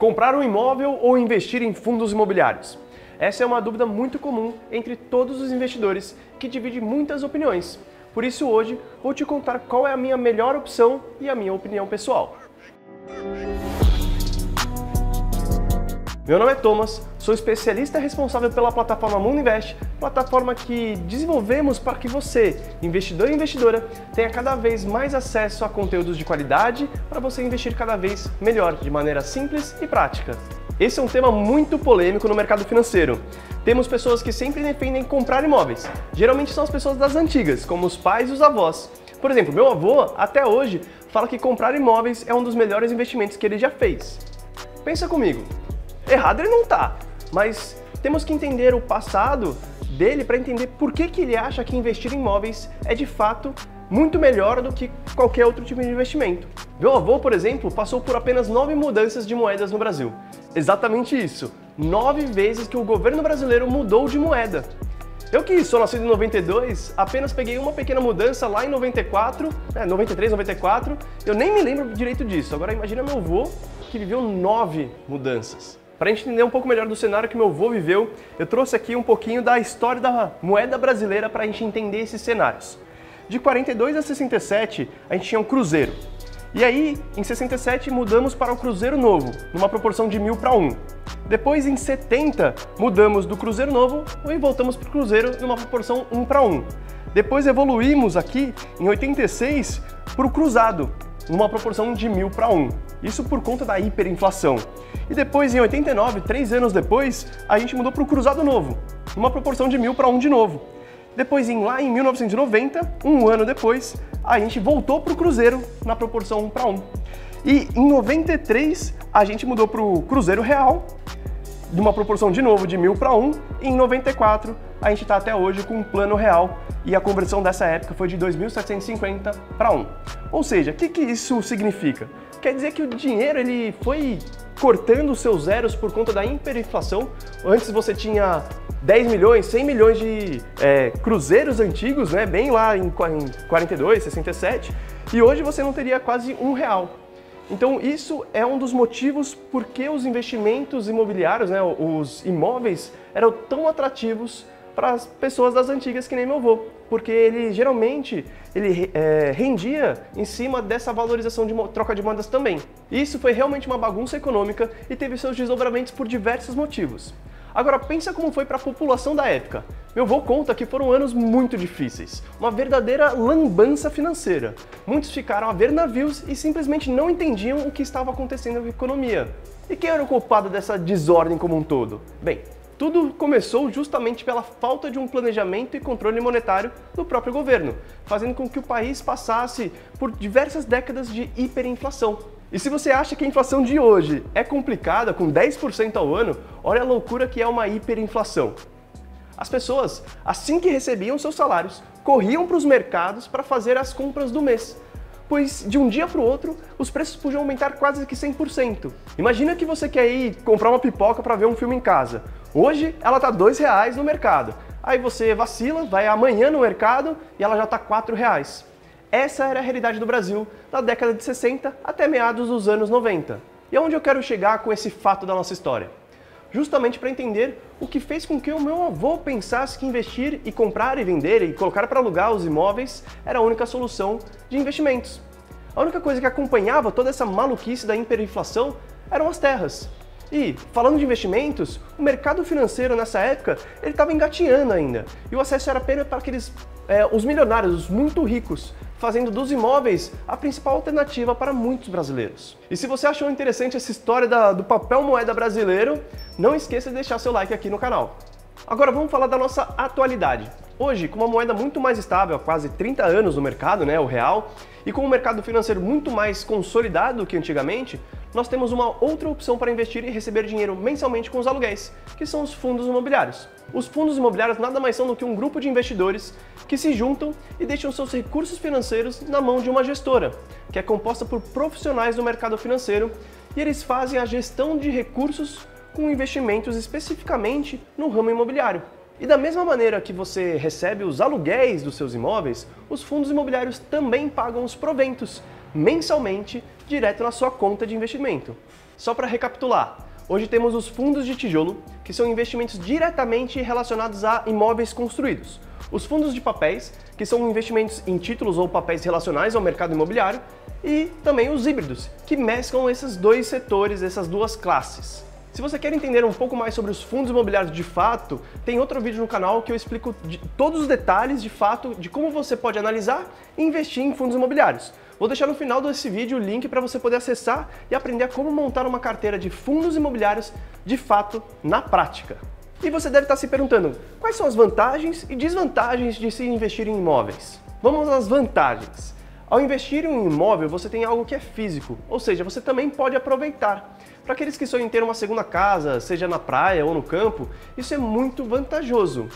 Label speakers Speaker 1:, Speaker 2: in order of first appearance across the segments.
Speaker 1: Comprar um imóvel ou investir em fundos imobiliários? Essa é uma dúvida muito comum entre todos os investidores que divide muitas opiniões. Por isso hoje vou te contar qual é a minha melhor opção e a minha opinião pessoal. Meu nome é Thomas, sou especialista responsável pela plataforma Mundo Invest, plataforma que desenvolvemos para que você, investidor e investidora, tenha cada vez mais acesso a conteúdos de qualidade para você investir cada vez melhor, de maneira simples e prática. Esse é um tema muito polêmico no mercado financeiro. Temos pessoas que sempre defendem comprar imóveis. Geralmente são as pessoas das antigas, como os pais e os avós. Por exemplo, meu avô, até hoje, fala que comprar imóveis é um dos melhores investimentos que ele já fez. Pensa comigo. Errado ele não tá, mas temos que entender o passado dele para entender por que ele acha que investir em imóveis é de fato muito melhor do que qualquer outro tipo de investimento. Meu avô, por exemplo, passou por apenas 9 mudanças de moedas no Brasil. Exatamente isso, 9 vezes que o governo brasileiro mudou de moeda. Eu que sou nascido em 92, apenas peguei uma pequena mudança lá em 93, 94, eu nem me lembro direito disso. Agora imagina meu avô que viveu 9 mudanças. Para a gente entender um pouco melhor do cenário que meu avô viveu, eu trouxe aqui um pouquinho da história da moeda brasileira para a gente entender esses cenários. De 42 a 67, a gente tinha um cruzeiro. E aí, em 67, mudamos para o cruzeiro novo, numa proporção de 1000 para 1. Depois, em 70, mudamos do cruzeiro novo e voltamos para o cruzeiro numa proporção 1 para 1. Depois evoluímos aqui, em 86, para o cruzado, numa proporção de 1000 para 1. Isso por conta da hiperinflação. E depois, em 89, 3 anos depois, a gente mudou para o cruzado novo, numa proporção de 1000 para 1 de novo. Depois, lá em 1990, um ano depois, a gente voltou para o cruzeiro na proporção 1 para 1. E em 93, a gente mudou para o cruzeiro real, de uma proporção de novo de 1000 para 1. E em 94, a gente está até hoje com um plano real e a conversão dessa época foi de 2.750 para 1. Ou seja, o que isso significa? Quer dizer que o dinheiro ele foi cortando os seus zeros por conta da hiperinflação. Antes você tinha 10 milhões, 100 milhões de cruzeiros antigos, né, bem lá em 42, 67, e hoje você não teria quase R$1. Então isso é um dos motivos por que os investimentos imobiliários, né, os imóveis, eram tão atrativos para as pessoas das antigas que nem meu avô, porque ele geralmente rendia em cima dessa valorização de troca de moedas também. Isso foi realmente uma bagunça econômica e teve seus desdobramentos por diversos motivos. Agora pensa como foi para a população da época. Meu avô conta que foram anos muito difíceis, uma verdadeira lambança financeira. Muitos ficaram a ver navios e simplesmente não entendiam o que estava acontecendo na economia. E quem era o culpado dessa desordem como um todo? Bem, tudo começou justamente pela falta de um planejamento e controle monetário do próprio governo, fazendo com que o país passasse por diversas décadas de hiperinflação. E se você acha que a inflação de hoje é complicada, com 10% ao ano, olha a loucura que é uma hiperinflação. As pessoas, assim que recebiam seus salários, corriam para os mercados para fazer as compras do mês, pois de um dia para o outro os preços podiam aumentar quase que 100%. Imagina que você quer ir comprar uma pipoca para ver um filme em casa. Hoje ela está R$2 no mercado. Aí você vacila, vai amanhã no mercado e ela já está R$4. Essa era a realidade do Brasil da década de 60 até meados dos anos 90. E aonde eu quero chegar com esse fato da nossa história? Justamente para entender o que fez com que o meu avô pensasse que investir e comprar e vender e colocar para alugar os imóveis era a única solução de investimentos. A única coisa que acompanhava toda essa maluquice da hiperinflação eram as terras. E, falando de investimentos, o mercado financeiro nessa época ele estava engatinhando ainda. E o acesso era apenas para os milionários, os muito ricos, fazendo dos imóveis a principal alternativa para muitos brasileiros. E se você achou interessante essa história do papel moeda brasileiro, não esqueça de deixar seu like aqui no canal. Agora vamos falar da nossa atualidade. Hoje, com uma moeda muito mais estável, há quase 30 anos no mercado, né, o real, e com um mercado financeiro muito mais consolidado do que antigamente, nós temos uma outra opção para investir e receber dinheiro mensalmente com os aluguéis, que são os fundos imobiliários. Os fundos imobiliários nada mais são do que um grupo de investidores que se juntam e deixam seus recursos financeiros na mão de uma gestora, que é composta por profissionais do mercado financeiro, e eles fazem a gestão de recursos com investimentos especificamente no ramo imobiliário. E da mesma maneira que você recebe os aluguéis dos seus imóveis, os fundos imobiliários também pagam os proventos mensalmente direto na sua conta de investimento. Só para recapitular, hoje temos os fundos de tijolo, que são investimentos diretamente relacionados a imóveis construídos. Os fundos de papéis, que são investimentos em títulos ou papéis relacionais ao mercado imobiliário, e também os híbridos, que mesclam esses dois setores, essas duas classes. Se você quer entender um pouco mais sobre os fundos imobiliários de fato, tem outro vídeo no canal que eu explico todos os detalhes de fato de como você pode analisar e investir em fundos imobiliários. Vou deixar no final desse vídeo o link para você poder acessar e aprender a como montar uma carteira de fundos imobiliários de fato na prática. E você deve estar se perguntando, quais são as vantagens e desvantagens de se investir em imóveis? Vamos às vantagens. Ao investir em um imóvel, você tem algo que é físico, ou seja, você também pode aproveitar. Para aqueles que sonham em ter uma segunda casa, seja na praia ou no campo, isso é muito vantajoso.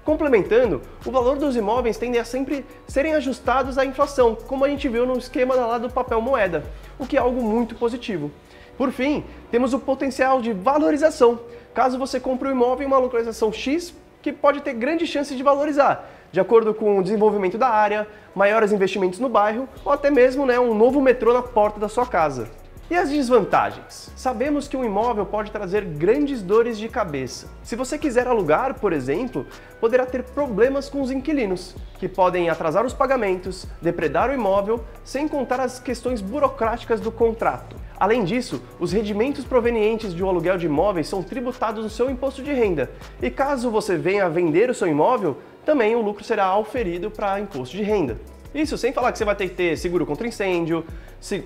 Speaker 1: Complementando, o valor dos imóveis tende a sempre serem ajustados à inflação, como a gente viu no esquema lá do papel moeda, o que é algo muito positivo. Por fim, temos o potencial de valorização. Caso você compre um imóvel em uma localização X, que pode ter grande chance de valorizar, de acordo com o desenvolvimento da área, maiores investimentos no bairro ou até mesmo um novo metrô na porta da sua casa. E as desvantagens? Sabemos que um imóvel pode trazer grandes dores de cabeça. Se você quiser alugar, por exemplo, poderá ter problemas com os inquilinos, que podem atrasar os pagamentos, depredar o imóvel, sem contar as questões burocráticas do contrato. Além disso, os rendimentos provenientes de um aluguel de imóveis são tributados no seu imposto de renda. E caso você venha a vender o seu imóvel, também o lucro será auferido para imposto de renda. Isso sem falar que você vai ter que ter seguro contra incêndio,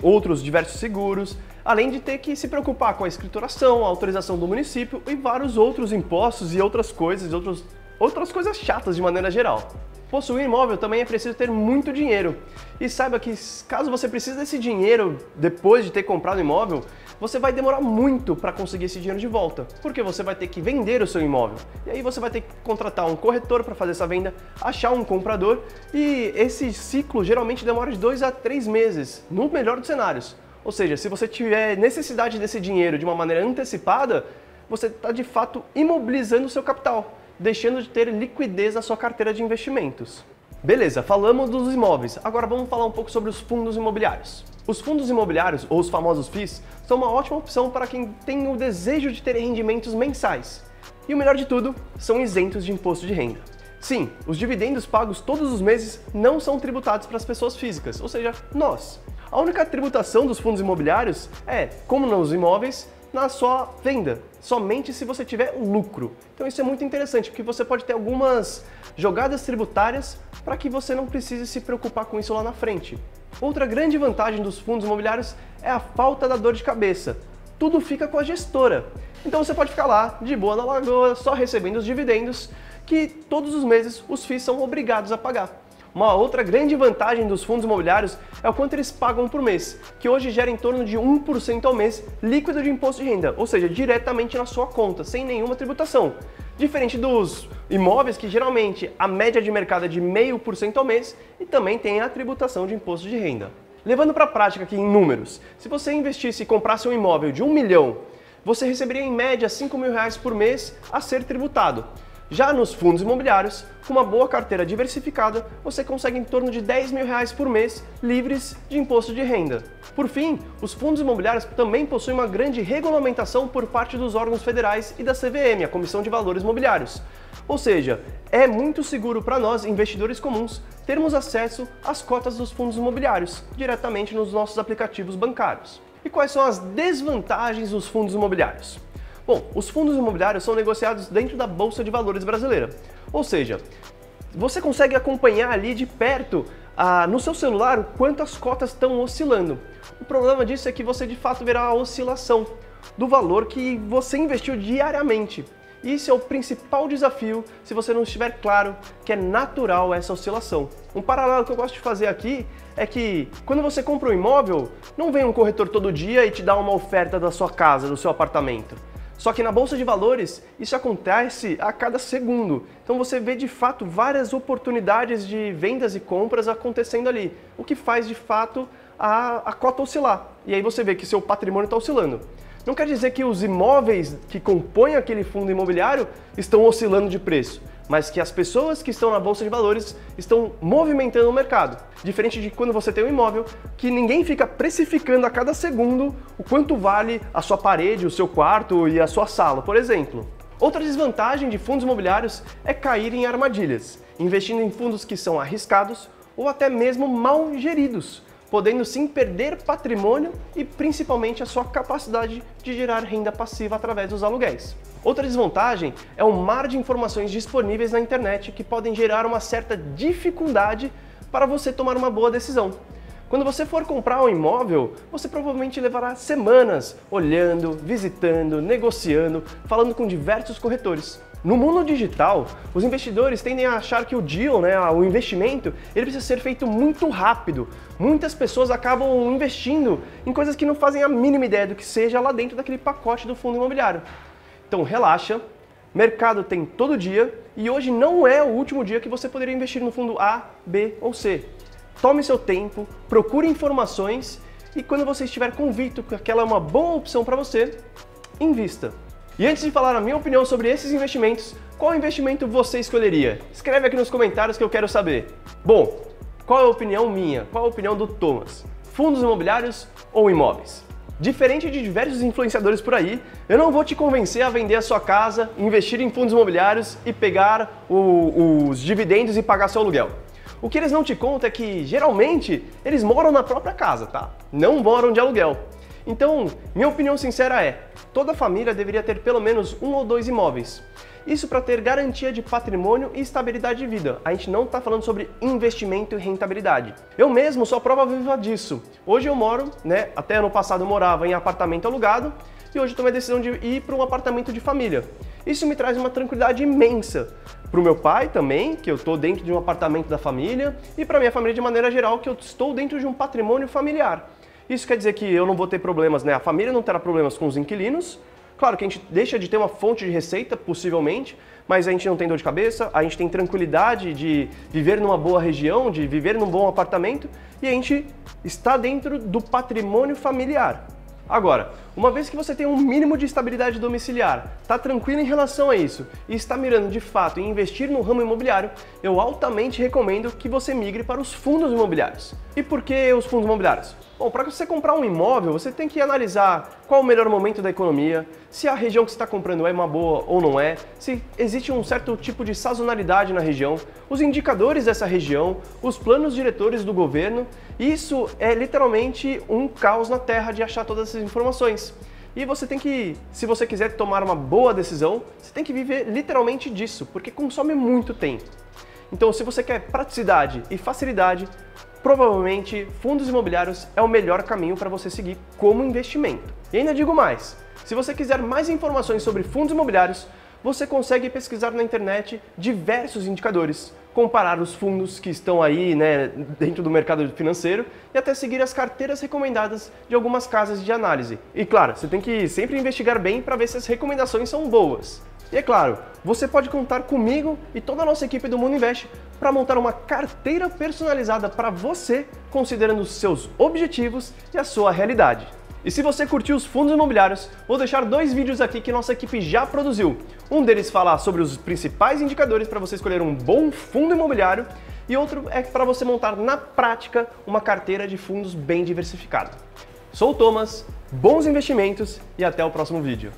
Speaker 1: outros diversos seguros, além de ter que se preocupar com a escrituração, a autorização do município e vários outros impostos e outras coisas chatas de maneira geral. Possuir imóvel também é preciso ter muito dinheiro. E saiba que caso você precise desse dinheiro depois de ter comprado o imóvel, você vai demorar muito para conseguir esse dinheiro de volta, porque você vai ter que vender o seu imóvel. E aí você vai ter que contratar um corretor para fazer essa venda, achar um comprador, e esse ciclo geralmente demora de 2 a 3 meses, no melhor dos cenários. Ou seja, se você tiver necessidade desse dinheiro de uma maneira antecipada, você está de fato imobilizando o seu capital, deixando de ter liquidez na sua carteira de investimentos. Beleza, falamos dos imóveis, agora vamos falar um pouco sobre os fundos imobiliários. Os fundos imobiliários, ou os famosos FIIs, são uma ótima opção para quem tem o desejo de ter rendimentos mensais. E o melhor de tudo, são isentos de imposto de renda. Sim, os dividendos pagos todos os meses não são tributados para as pessoas físicas, ou seja, nós. A única tributação dos fundos imobiliários é, como nos imóveis, na sua venda, somente se você tiver lucro. Então isso é muito interessante, porque você pode ter algumas jogadas tributárias para que você não precise se preocupar com isso lá na frente. Outra grande vantagem dos fundos imobiliários é a falta da dor de cabeça. Tudo fica com a gestora. Então você pode ficar lá, de boa na lagoa, só recebendo os dividendos, que todos os meses os FIIs são obrigados a pagar. Uma outra grande vantagem dos fundos imobiliários é o quanto eles pagam por mês, que hoje gera em torno de 1% ao mês líquido de imposto de renda, ou seja, diretamente na sua conta, sem nenhuma tributação. Diferente dos imóveis, que geralmente a média de mercado é de 0,5% ao mês e também tem a tributação de imposto de renda. Levando para a prática aqui em números, se você investisse e comprasse um imóvel de 1 milhão, você receberia em média R$5.000 por mês a ser tributado. Já nos fundos imobiliários, com uma boa carteira diversificada, você consegue em torno de R$10.000 por mês livres de imposto de renda. Por fim, os fundos imobiliários também possuem uma grande regulamentação por parte dos órgãos federais e da CVM, a Comissão de Valores Mobiliários. Ou seja, é muito seguro para nós, investidores comuns, termos acesso às cotas dos fundos imobiliários, diretamente nos nossos aplicativos bancários. E quais são as desvantagens dos fundos imobiliários? Bom, os fundos imobiliários são negociados dentro da Bolsa de Valores brasileira. Ou seja, você consegue acompanhar ali de perto, no seu celular, o quanto as cotas estão oscilando. O problema disso é que você de fato verá a oscilação do valor que você investiu diariamente. Isso é o principal desafio se você não estiver claro que é natural essa oscilação. Um paralelo que eu gosto de fazer aqui é que quando você compra um imóvel, não vem um corretor todo dia e te dá uma oferta da sua casa, do seu apartamento. Só que na Bolsa de Valores, isso acontece a cada segundo. Então você vê de fato várias oportunidades de vendas e compras acontecendo ali, o que faz de fato a cota oscilar. E aí você vê que seu patrimônio está oscilando. Não quer dizer que os imóveis que compõem aquele fundo imobiliário estão oscilando de preço, mas que as pessoas que estão na bolsa de valores estão movimentando o mercado. Diferente de quando você tem um imóvel, que ninguém fica precificando a cada segundo o quanto vale a sua parede, o seu quarto e a sua sala, por exemplo. Outra desvantagem de fundos imobiliários é cair em armadilhas, investindo em fundos que são arriscados ou até mesmo mal geridos, podendo sim perder patrimônio e principalmente a sua capacidade de gerar renda passiva através dos aluguéis. Outra desvantagem é o mar de informações disponíveis na internet que podem gerar uma certa dificuldade para você tomar uma boa decisão. Quando você for comprar um imóvel, você provavelmente levará semanas olhando, visitando, negociando, falando com diversos corretores. No mundo digital, os investidores tendem a achar que o deal, o investimento, ele precisa ser feito muito rápido. Muitas pessoas acabam investindo em coisas que não fazem a mínima ideia do que seja lá dentro daquele pacote do fundo imobiliário. Então relaxa, mercado tem todo dia e hoje não é o último dia que você poderia investir no fundo A, B ou C. Tome seu tempo, procure informações e quando você estiver convicto que aquela é uma boa opção para você, invista. E antes de falar a minha opinião sobre esses investimentos, qual investimento você escolheria? Escreve aqui nos comentários que eu quero saber. Bom, qual é a opinião minha? Qual é a opinião do Thomas? Fundos imobiliários ou imóveis? Diferente de diversos influenciadores por aí, eu não vou te convencer a vender a sua casa, investir em fundos imobiliários e pegar os dividendos e pagar seu aluguel. O que eles não te contam é que, geralmente, eles moram na própria casa, tá? Não moram de aluguel. Então, minha opinião sincera é, toda família deveria ter pelo menos 1 ou 2 imóveis. Isso para ter garantia de patrimônio e estabilidade de vida. A gente não está falando sobre investimento e rentabilidade. Eu mesmo sou a prova viva disso. Hoje eu moro, até ano passado eu morava em apartamento alugado e hoje eu tomei a decisão de ir para um apartamento de família. Isso me traz uma tranquilidade imensa. Para o meu pai também, que eu estou dentro de um apartamento da família, e para a minha família de maneira geral, que eu estou dentro de um patrimônio familiar. Isso quer dizer que eu não vou ter problemas, a família não terá problemas com os inquilinos. Claro que a gente deixa de ter uma fonte de receita, possivelmente, mas a gente não tem dor de cabeça, a gente tem tranquilidade de viver numa boa região, de viver num bom apartamento, e a gente está dentro do patrimônio familiar. Agora, uma vez que você tem um mínimo de estabilidade domiciliar, está tranquilo em relação a isso e está mirando de fato em investir no ramo imobiliário, eu altamente recomendo que você migre para os fundos imobiliários. E por que os fundos imobiliários? Bom, para você comprar um imóvel, você tem que analisar qual o melhor momento da economia, se a região que você está comprando é uma boa ou não é, se existe um certo tipo de sazonalidade na região, os indicadores dessa região, os planos diretores do governo. Isso é literalmente um caos na terra de achar todas essas informações. E você tem que, se você quiser tomar uma boa decisão, você tem que viver literalmente disso, porque consome muito tempo. Então, se você quer praticidade e facilidade, provavelmente fundos imobiliários é o melhor caminho para você seguir como investimento. E ainda digo mais, se você quiser mais informações sobre fundos imobiliários, você consegue pesquisar na internet diversos indicadores, comparar os fundos que estão aí dentro do mercado financeiro e até seguir as carteiras recomendadas de algumas casas de análise. E claro, você tem que sempre investigar bem para ver se as recomendações são boas. E é claro, você pode contar comigo e toda a nossa equipe do Mundo Invest para montar uma carteira personalizada para você, considerando os seus objetivos e a sua realidade. E se você curtiu os fundos imobiliários, vou deixar 2 vídeos aqui que nossa equipe já produziu. Um deles fala sobre os principais indicadores para você escolher um bom fundo imobiliário e outro é para você montar na prática uma carteira de fundos bem diversificada. Sou o Thomas, bons investimentos e até o próximo vídeo.